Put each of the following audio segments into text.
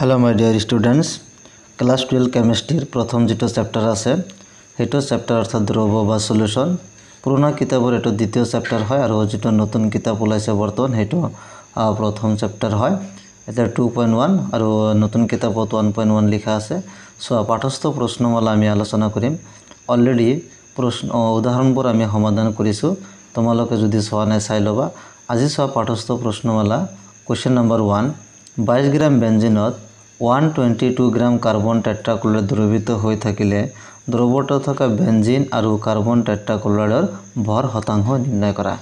Hello my dear students class 12 केमिस्ट्रीर प्रथम जो चैप्टार आछे हेटो चैप्टार अर्थात द्रव्य बा सल्यूशन पुराना किताबर एटो द्वितीय चैप्टार है और जो नतुन किताब ओलाइছে बर्तमान हेटो प्रथम चैप्टार है एटा 2.1 और नतुन किताबत 1.1 लिखा आछे सो पाठस्थ प्रश्नमाला आमी आलोचना करिम अलरेडी प्रश्न उदाहरणবোৰ आमी समाधान करिसु तोमालोके जदि चोवा नाइ चाइ लबा আজি चोवा पाठस्थ प्रश्नमाला क्वेश्चन नम्बर 1 22 ग्राम बेंजिनत 122 ग्राम कार्बन टेट्राक्लोराइड द्रवीत हो থাকিলে द्रव्যত থকা बेंजिन और कार्बन टेट्राक्लोराइडर भर शतांश निर्णय करा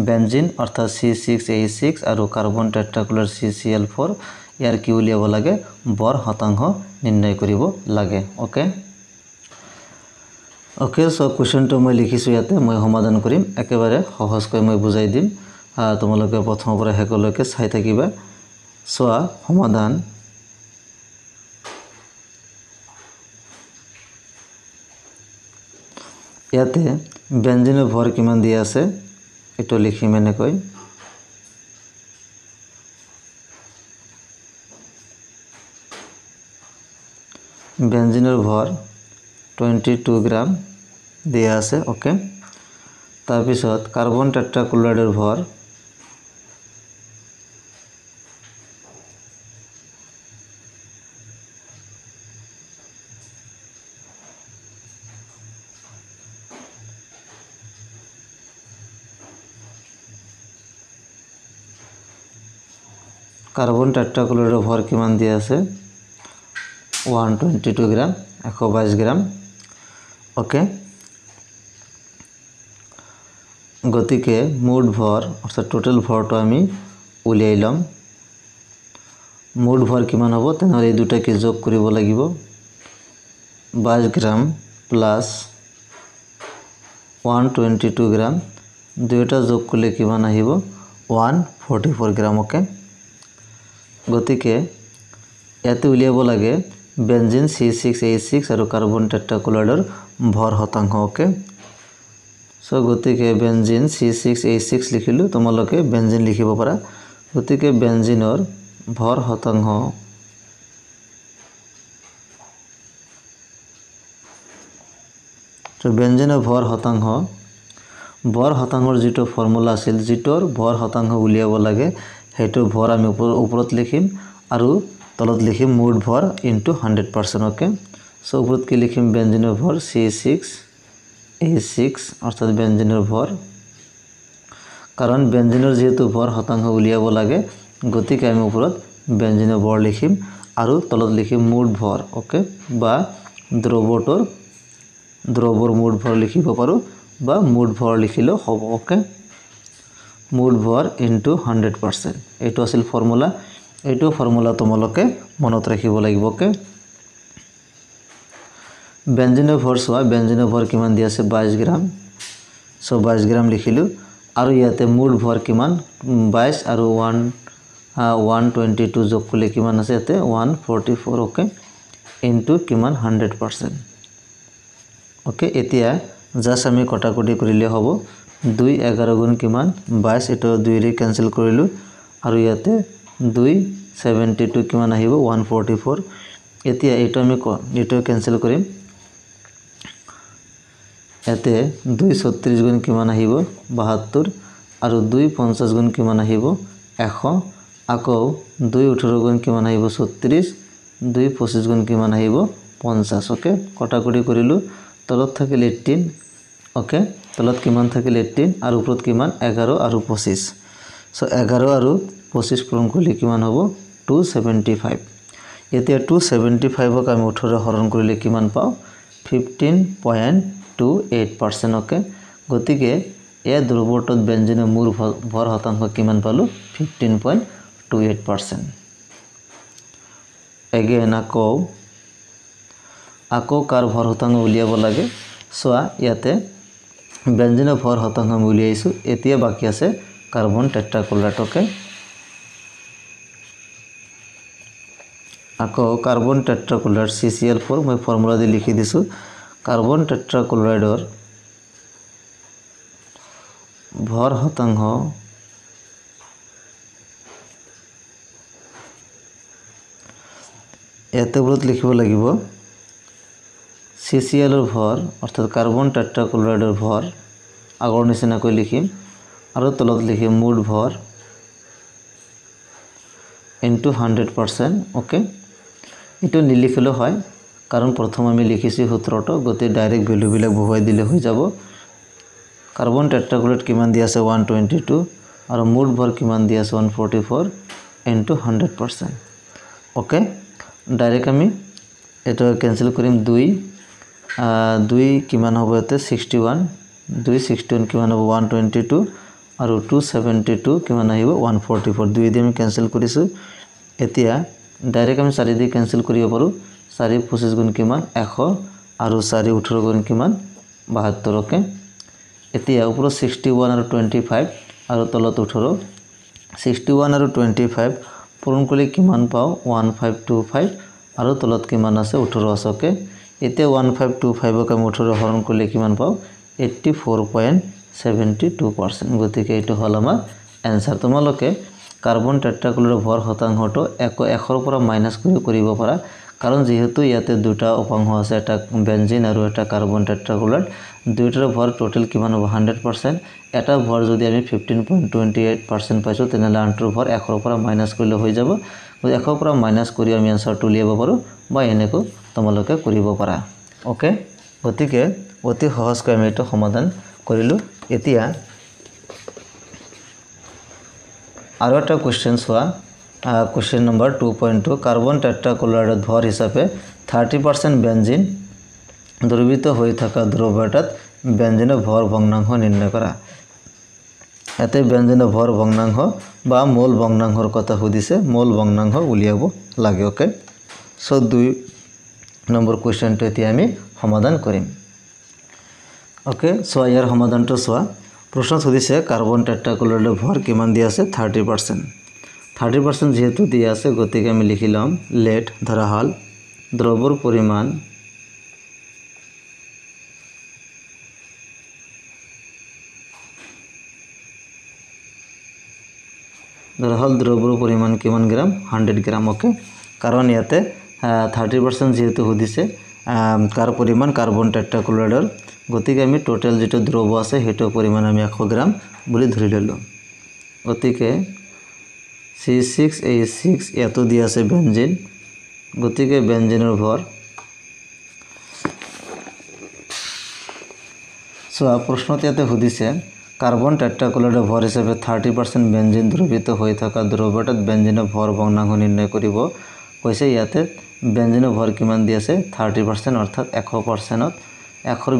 बेंजिन अर्थात C6H6 और कार्बन टेट्राक्लोराइड CCl4 यार कि उलियाब लागे भर शतांश निर्णय करिब लागे ओके ओके सो क्वेश्चन तो मैं लिखिछु याते मैं समाधान करिम एकेबारे सहजকৈ मैं बुझाइ दिम तोमालोके प्रथমৰ পৰা हेकলৈকে চাই থাকিবা सोआ समाधान याते बेंजिনৰ भर किमान দিয়া আছে এটো লিখিম এনেকৈ बेंजिনৰ भर 22 ग्राम দিয়া আছে ओके तार पिছত कार्बन टेट्राक्लोराइडৰ भर कार्बन टेट्राक्लोराइडर भर किमान दिया আছে 122 ग्राम 122 ग्राम ओके गतिके मुठ भर अर्थात टोटल भरটো আমি উলিয়াই লম मुठ भर किमान হ'ব তেনহলে এই দুটাকে যোগ কৰিব লাগিব 22 ग्राम प्लस 122 ग्राम দুইটা যোগ কৰিলে কিমান আহিব 144 ग्राम ओके गतिके याते उलियाब लागे बेंजिन C6H6 और कार्बन टेट्राक्लोराइडर भर शतांश ओके सो गतिके बेंजिन C6H6 लिखिलु तोमालोके बेंजिन लिखिब पारा गतिके बेंजिनर भर शतांश तो बेंजिनर भर शतांशर जितो फर्मुला आसिल जितोर भर शतांश उलियाब लागे हेतु भर आमी ऊपरत लिखिम और तलत लिखिम मुठ भर इनटू 100% ओके सो ऊपरत की लिखिम बेंजिनर भर C6H6 अर्थात बेंजिनर भर कारण बेंजिनर जेहेतु भर शतांश उलियाब लागे गतिके आमी ऊपरत बेंजिनर भर लिखिम और तलत लिखिम मुठ भर ओके बा द्रव्यर मुठ भर लिखिब पारो बा मुठ भर लिखिले हबो ओके मुठ भर इनटू 100% एटो आसिल फर्मुला एटो फर्मुला तोमालोके मनत राखिब লাগিব ओके बेंजिনৰ भर सोआ बेंजिনৰ भर किमान दिया আছে 22 ग्राम सो 22 ग्राम लिखिलु और याते मुठ भर किमान 22 और 122 जोग करले किमान আছে याते 144 ओके इनटू किमान 100% ओके एतिया जस्ट आमी कटाकटी करिले हबो 2 11 गुण किमान 22 एटो 2 रे कैंसिल करिलु और याते 2 72 किमान आहिबो 144 एतिया एटो आमी एटो कैंसिल करिम याते 2 36 गुण किमान आहिबो 72 और 2 50 गुण किमान आहिबो 100 आको 2 18 गुण किमान आहिबो 36 2 25 गुण किमान आहिबो 50 ओके कटाकटी करिलु तलत থাকিল 18 ओके तलत किमान থাকিল 18 और ऊपरत किमान 11 और 25 सो 11 और 25 पूरण करले किमान हबो 275 एतिया 275 क आमी 18 हरण करिले किमान पाও 15.28% ओके गतिके ए द्रव्যটোত बेंजिনৰ मूर भर शतांश किमान पालो 15.28% अगेन आको कार भर शतांश उलियाब लागे सोआ याते बेंजिনৰ भर शतांश আমি উলিয়াইছো এতিয়া বাকি আছে कार्बन टेट्राक्लोराइड ओके आको कार्बन टेट्राक्लोराइड CCl4 मैं फर्मुला दि लिखि दिसु कार्बन टेट्राक्लोराइडर भर शतांश ইয়াতে ওপৰত লিখিব লাগিব CCl ভৰ অৰ্থাৎ কাৰ্বন টেট্ৰাক্লৰাইডৰ ভৰ আগৰ নিচিনাকৈ লিখিম আৰু তলত লিখিম মুঠ ভৰ into 100%. ওকে, এটা নিলিখিলে হয় কাৰণ প্ৰথম আমি লিখিছি সূত্ৰটো গতি ডাইৰেক্ট ভ্যালু বিলাক বহুৱাই দিলে হৈ যাব। কাৰ্বন টেট্ৰাক্লৰাইড কিমান দি আছে 122 আৰু মুঠ ভৰ কিমান দি আছে 144 into 100%. ওকে, ডাইৰেক্ট আমি এটা ক্যান্সেল কৰিম 2 কিমান হ'ব এতে 61 261 কিমান হ'ব 122 আৰু 272 কিমান আহিব 144 দুই দি আমি ক্যান্সেল কৰিছো। এতিয়া ডাইৰেক্ট আমি 4 দি ক্যান্সেল কৰিব পাৰো 4 25 গুণ কিমান 100 আৰু 4 18 গুণ কিমান 72। ওকে, এতিয়া ওপৰত 61 আৰু 25 আৰু তলত 18 61 আৰু 25 পূৰণ কৰিলে কিমান পাও 1525 আৰু তলত কিমান আছে 18 আছে। ওকে, এতিয়া 1525 ক আমি 18 হৰণ কৰিলে কিমান পাও 84.72%। গতিকে এইটো হল আমাৰ এনসাৰ। তোমালোকে কাৰ্বন টেট্ৰাক্লৰাইডৰ ভৰ শতাংশটো 100 পৰা মাইনাস কৰিব পাৰা কাৰণ যেহেতু ইয়াতে দুটা উপাংশ আছে এটা বেনজিন আৰু এটা কাৰ্বন টেট্ৰাক্লৰাইড দুইটাৰ ভৰ টোটাল কিমান হ'ব 100%। এটা ভৰ যদি আমি 15.28% পাইছো তেনেহলে আনটোৰ ভৰ 100 পৰা মাইনাস কৰিলে হৈ যাব। 100 পৰা মাইনাস কৰি আমি এনসাৰটো উলিয়াব পাৰো বা এনেকৈ তোমালোকে কৰিব পাৰা। ওকে, গতিকে অতি সহজকৈ আমি এটা সমাধান কৰিলো। এতিয়া আৰু এটা কোশ্চেন চোৱা কোশ্চেন নম্বৰ 2.2 কাৰ্বন টেট্ৰাক্লৰাইডৰ ভৰ হিচাপে 30% বেনজিন দ্ৰৱীত হৈ থকা দ্ৰব্য এটাত বেনজিনৰ ভৰ ভগ্নাংশ নিৰ্ণয় কৰা। এতে বেনজিনৰ ভৰ ভগ্নাংশ বা মোল ভগ্নাংশৰ কথা সুধিছে মোল ভগ্নাংশ উলিয়াব লাগে। ওকে, সো 2 নম্বৰ কোশ্চেনটো এতিয়া আমি সমাধান কৰিম। ওকে, সো ইয়াৰ সমাধানটো চোৱা প্ৰশ্ন সুধিছে কাৰ্বন টেট্ৰাক্লৰাইডৰ ভৰ কিমান দি আছে 30% যেহেতু দি আছে গতিকে আমি লিখি লম লেট ধৰা হল দ্ৰব্যৰ পৰিমাণ দ্ৰব্যৰ পৰিমাণ কিমান গ্ৰাম 100 গ্ৰাম। ওকে, কাৰণ ইয়াতে 30% যেহেতু সুধিছে কাৰ পৰিমাণ কাৰ্বন টেট্ৰাক্লৰাইডৰ গতিকে আমি টোটাল যেটো দ্ৰব্য আছে হেটো পৰিমাণ আমি 100 গ্ৰাম বুলি ধৰি ললো। গতিকে C6H6 এটো দি আছে বেনজিন গতিকে বেনজিনৰ ভৰ সো প্ৰশ্নত ইয়াতে সুধিছে কাৰ্বন টেট্ৰাক্লৰাইডৰ ভৰ হিচাপে 30% বেনজিন দ্ৰৱীত হৈ থকা দ্ৰব্যটাত বেনজিনৰ ভৰ ভগ্নাংশ নিৰ্ণয় কৰিব কৈছে। ইয়াতে বেনজিনৰ ভৰ কিমান দি আছে 30% অৰ্থাৎ 100%ত 100ৰ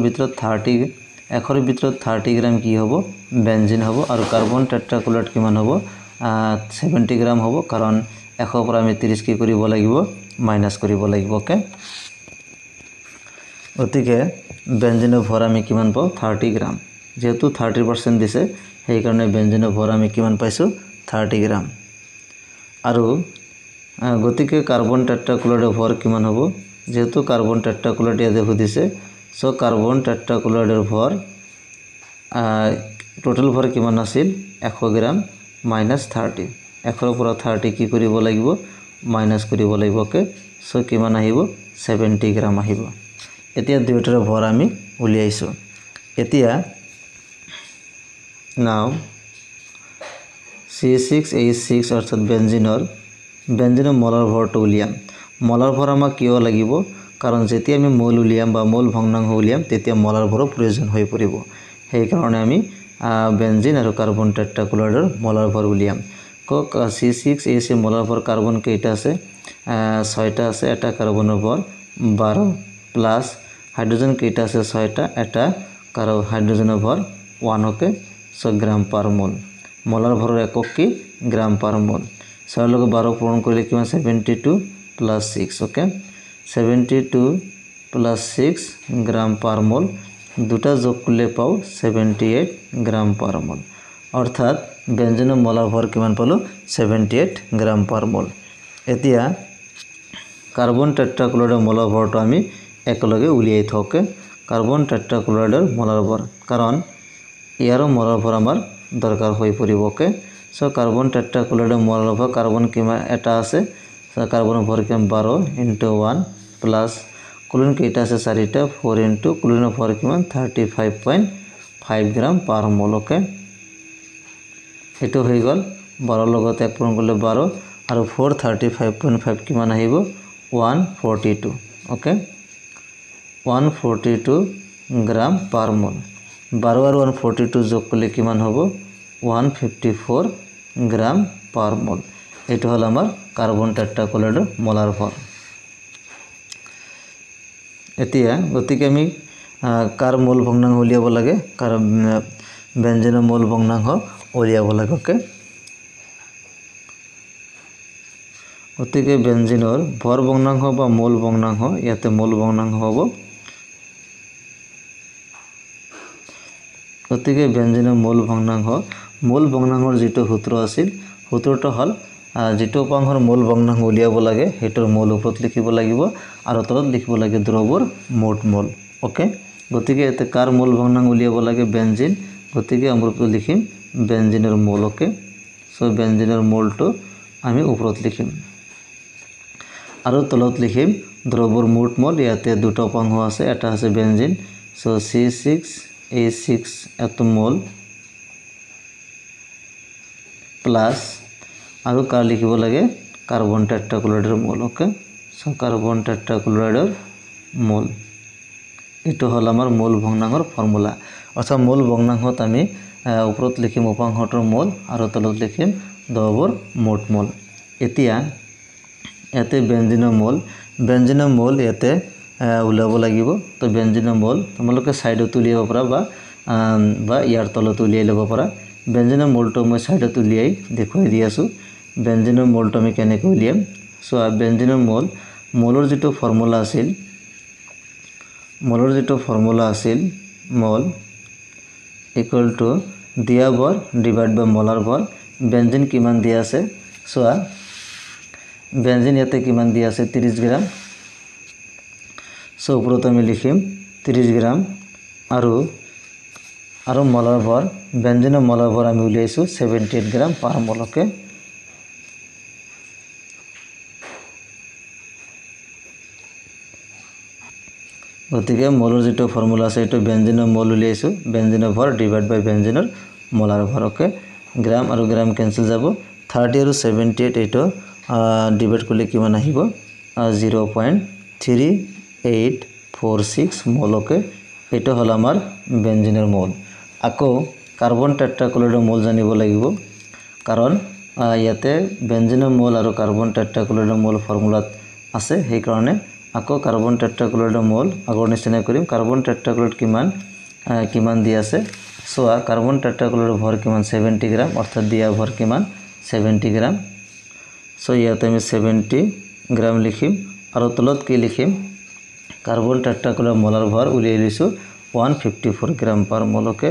ভিতৰত 30 গ্ৰাম কি হ'ব বেনজিন হ'ব আৰু কাৰ্বন টেট্ৰাক্লৰাইড কিমান হ'ব 70 গ্ৰাম হ'ব কাৰণ 100 পৰা আমি 30 কি কৰিব লাগিব মাইনাস কৰিব লাগিব। ওকে, গতিকে বেনজিনৰ ভৰ আমি কিমান পাও 30 গ্ৰাম যেহেতু 30% দিছে সেই কাৰণে বেনজিনৰ ভৰ আমি কিমান পাইছো 30 গ্ৰাম আৰু গতিকে কাৰ্বন টেট্ৰাক্লৰাইডৰ ভৰ কিমান হ'ব যেহেতু কাৰ্বন টেট্ৰাক্লৰাইড ইয়াতে সুধিছে সো কাৰ্বন টেট্ৰাক্লৰাইডৰ ভৰ টোটাল ভৰ কিমান আছিল 100 গ্ৰাম মাইনাস 30 100 পৰা 30 কি কৰিব লাগিব মাইনাস কৰিব লাগিব। ওকে, সো কিমান আহিব 70 গ্ৰাম আহিব। এতিয়া দুইটাৰ ভৰ আমি উলিয়াইছো। এতিয়া নাও C6H6 অৰ্থাৎ বেনজিনৰ মলৰ ভৰটো উলিয়াম। মলৰ ভৰ আমাক কিয় লাগিব কাৰণ যেতিয়া আমি মোল উলিয়াম বা মোল ভগ্নাংশ উলিয়াম তেতিয়া মলৰ ভৰৰ প্ৰয়োজন হৈ পৰিব সেই কাৰণে আমি বেনজিন আৰু কাৰ্বন টেট্ৰাক্লৰাইডৰ মলৰ ভৰ উলিয়াম। C6H6 মলৰ ভৰ কাৰ্বন কেইটা আছে 6টা আছে এটা কাৰ্বনৰ ভৰ 12 প্লাস হাইড্ৰোজেন কেইটা আছে 6টা এটা হাইড্ৰোজেনৰ ভৰ 1। ওকে, সো গ্রাম পার মোল মলার ভরের একক কি গ্রাম পার মোল 6 লগে 12 পূরণ করলে কিমান 72 প্লাস 6। ওকে, 72 প্লাস 6 গ্রাম পার মোল দুটা যোগ করলে পাও 78 গ্রাম পার মোল অর্থাৎ বেনজিনৰ মলাৰ ভৰ কিমান পালো 78 গ্ৰাম পাৰ মোল। এতিয়া কাৰ্বন টেট্ৰাক্লৰাইডৰ মলাৰ ভৰটো আমি একলগে উলিয়াই থকে কাৰ্বন টেট্ৰাক্লৰাইডৰ মলাৰ ভৰ কাৰণ ইয়াৰো মলাৰ ভৰ আমাৰ দৰকাৰ হৈ পৰিব। ওকে, সো কাৰ্বন টেট্ৰাক্লৰাইডৰ মলাৰ ভৰ কার্বন কিমান এটা আছে কার্বনের ভর কিমান 12 × 1 প্লাস ক্লোরিন কেইটা আছে 4টা 4 × ক্লোরিনের ভর কিমান 35.5 গ্রাম পার মোল ওকে এটো হৈ গল 12 লগত 1 পূৰণ কৰিলে 12 আৰু 4 35.5 কিমান আহিব 142 ওকে 142 গ্ৰাম পাৰ মোল 12 আৰু 142 যোগ কৰিলে কিমান হ'ব 154 গ্ৰাম পাৰ মোল এটো হল আমাৰ কাৰ্বন টেট্ৰাক্লোৰাইডৰ মোলাৰ ভৰ এতিয়া গতিকে আমি কাৰ মোল ভগ্নাংশ উলিয়াব লাগে কাৰ বেঞ্জিনৰ মোল ভগ্নাংশ উলিয়াব লাগে ওকে গতিকে বেঞ্জিনৰ ভৰ ভগ্নাংশ বা মোল ভগ্নাংশ ইয়াতে মোল ভগ্নাংশ হ'ব গতিকে বেঞ্জিনৰ মোল ভগ্নাংশৰ যেটো সূত্ৰ আছিল সূত্ৰটো হল যেটো উপাংশৰ মোল ভগ্নাংশ উলিয়াব লাগে হেতৰ মোল ওপৰত লিখিব লাগিব আৰু তলত লিখিব লাগে দ্ৰৱৰ মোট মোল ওকে গতিকে এতে কাৰ মোল ভগ্নাংশ উলিয়াব লাগে বেঞ্জিন গতিকে আমৰা লিখিম বেঞ্জিনৰ মোল ওকে সো বেঞ্জিনৰ মোলটো আমি ওপৰত লিখিম আৰু তলত লিখিম দ্ৰৱৰ মোট মোল ইয়াতে দুটো উপাংশ আছে এটা আছে বেঞ্জিন সো C6H6 এত মোল প্লাস আৰু কাৰ লিখিব লাগে কাৰ্বন টেট্ৰাক্লোৰাইডৰ মোল ওকে সো কাৰ্বন টেট্ৰাক্লোৰাইডৰ মোল এটো হল আমাৰ মোল ভগ্নাংশৰ ফৰ্মুলা অৰ্থাৎ মোল ভগ্নাংশত আমি ওপৰত লিখিম উপাংশটোৰ মোল আৰু তলত লিখিম দ্ৰৱৰ মোট মোল এতিয়া ইয়াতে বেঞ্জিনৰ মোল ইয়াতে উলাব লাগিব তো বেঞ্জিনৰ মোল তোমালোকে সাইডত উলিয়াব পাৰা বা ইয়াৰ তলত উলিয়াই লব পাৰা বেঞ্জিনৰ মোলটো মই সাইডত উলিয়াই দেখুৱাই দি আছো বেঞ্জিনৰ মোলটো আমি কেনেকৈ উলিয়াম সো বেঞ্জিনৰ মোলৰ যেটো ফৰ্মুলা আছিল মোল ইকুয়াল টু দিয়া ভৰ ডিভাইড বাই মোলাৰ ভৰ বেঞ্জিন কিমান দিয়া আছে সো বেঞ্জিন ইয়াতে কিমান দিয়া আছে 30 গ্রাম সো ওপৰত আমি লিখিম 30 গ্ৰাম আৰু মোলাৰ ভৰ বেঞ্জিনৰ মোলাৰ ভৰ আমি উলিয়াইছো 78 গ্ৰাম পাৰ মোল ওকে গতিকে মোলৰ যেটো ফৰ্মুলা আছে এটো বেঞ্জিনৰ মোল উলিয়াইছো বেঞ্জিনৰ ভৰ ডিভাইড বাই বেঞ্জিনৰ মোলাৰ ভৰ ওকে গ্ৰাম আৰু গ্ৰাম কেনসেল যাব 30 আৰু 78 এটো ডিভাইড কৰিলে কিমান আহিব 0.3846 মোল ওকে এটো হল আমাৰ বেঞ্জিনৰ মোল আকৌ কাৰ্বন টেট্ৰাক্লোৰাইডৰ মোল জানিব লাগিব কাৰণ ইয়াতে বেঞ্জিনৰ মোল আৰু কাৰ্বন টেট্ৰাক্লোৰাইডৰ মোল ফৰ্মুলাত আছে সেই কাৰণে আকৌ কাৰ্বন টেট্ৰাক্লোৰাইডৰ মোল আগৰ নিচিনা কৰিম কাৰ্বন টেট্ৰাক্লোৰাইড কিমান দি আছে সো কাৰ্বন টেট্ৰাক্লোৰাইডৰ ভৰ কিমান 70 গ্ৰাম অৰ্থাৎ দিয়া ভৰ কিমান 70 গ্ৰাম সো ইয়াতে আমি 70 গ্ৰাম লিখিম আৰু তলত কি লিখিম কাৰ্বন টেট্ৰাক্লোৰাইড মোলাৰ ভৰ উলিয়াই লৈছো 154 গ্ৰাম পাৰ মোল ওকে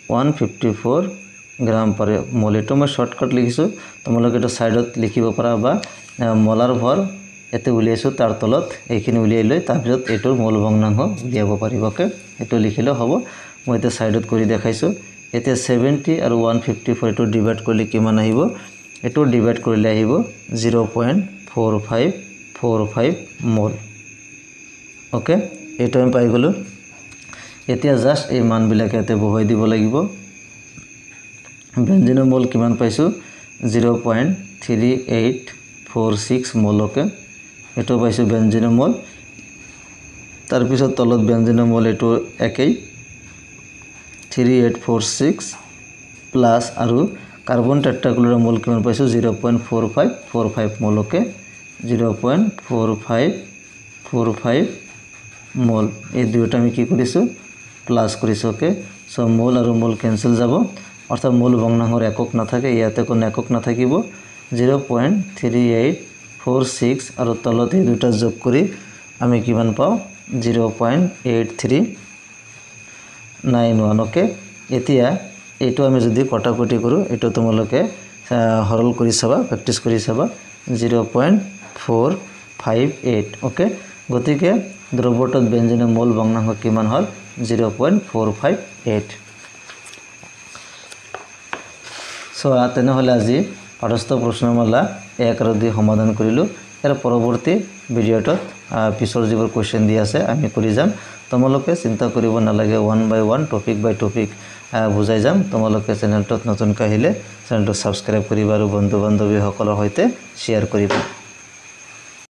154 গ্ৰাম পাৰ মোল এটো মই শৰ্টকাট লিখিছো তোমালোকে এটা সাইডত লিখিব পাৰা বা মোলাৰ ভৰ এতে উলিয়াইছো তাৰ তলত এইখিনি উলিয়াই লৈ তাৰ পিছত এটোৰ মোল ভগ্নাংশ উলিয়াব পাৰিব ওকে এটো লিখিলে হ'ব মই এটা সাইডত কৰি দেখাইছো এতে 70 আৰু 154 এটো ডিভাইড কৰিলে কিমান আহিব এটো ডিভাইড কৰিলে আহিব 0.4545 মোল ওকে এটো আমি পাই গলো এতিয়া জাস্ট এই মান বিলাক এতে বহাই দিব লাগিব বেঞ্জিনৰ মোল কিমান পাইছো 0.3846 মোল ওকে এটো পাইছো বেঞ্জিনৰ মোল তাৰ পিছত তলত বেঞ্জিনৰ মোল এটো একেই 3846 প্লাস আৰু কাৰ্বন টেট্ৰাক্লোৰাইডৰ মোল কিমান পাইছো 0.4545 মোল ওকে 0.4545 মোল এই দুটা আমি কি কৰিছো প্লাস কৰিছো ওকে সো মোল আৰু মোল কেনসেল যাব অৰ্থাৎ মোল ভগ্নাংশৰ একক নাথাকে ইয়াতে কোনো একক নাথাকিব 0.3846 আৰু তলত এই দুটা যোগ কৰি আমি কিমান পাও 0.8391 ওকে এতিয়া এটো আমি যদি কটাকটি কৰো এটো তোমালোকে হৰল কৰি চাবা প্ৰ্যাকটিস কৰি চাবা 0.458 ওকে গতিকে দ্ৰৱটোত বেঞ্জিনৰ মোল ভগ্নাংশ কিমান হল 0.458 সো তেনেহলে আজি পাঠস্থ প্ৰশ্নমালা 1 আৰু 2 সমাধান কৰিলো ইয়াৰ পৰৱৰ্তী ভিডিঅ'টোত পিছৰ যিবোৰ কুৱেশ্যন দি আছে আমি কৰি যাম তোমালোকে চিন্তা কৰিব নালাগে 1 by 1 টপিক বাই টপিক বুজাই যাম তোমালোকে চেনেলটোত নতুনকৈ আহিলে চেনেলটো সাবস্ক্ৰাইব কৰিবা আৰু বন্ধু বান্ধৱীসকলৰ সৈতে শ্বেয়াৰ কৰিবা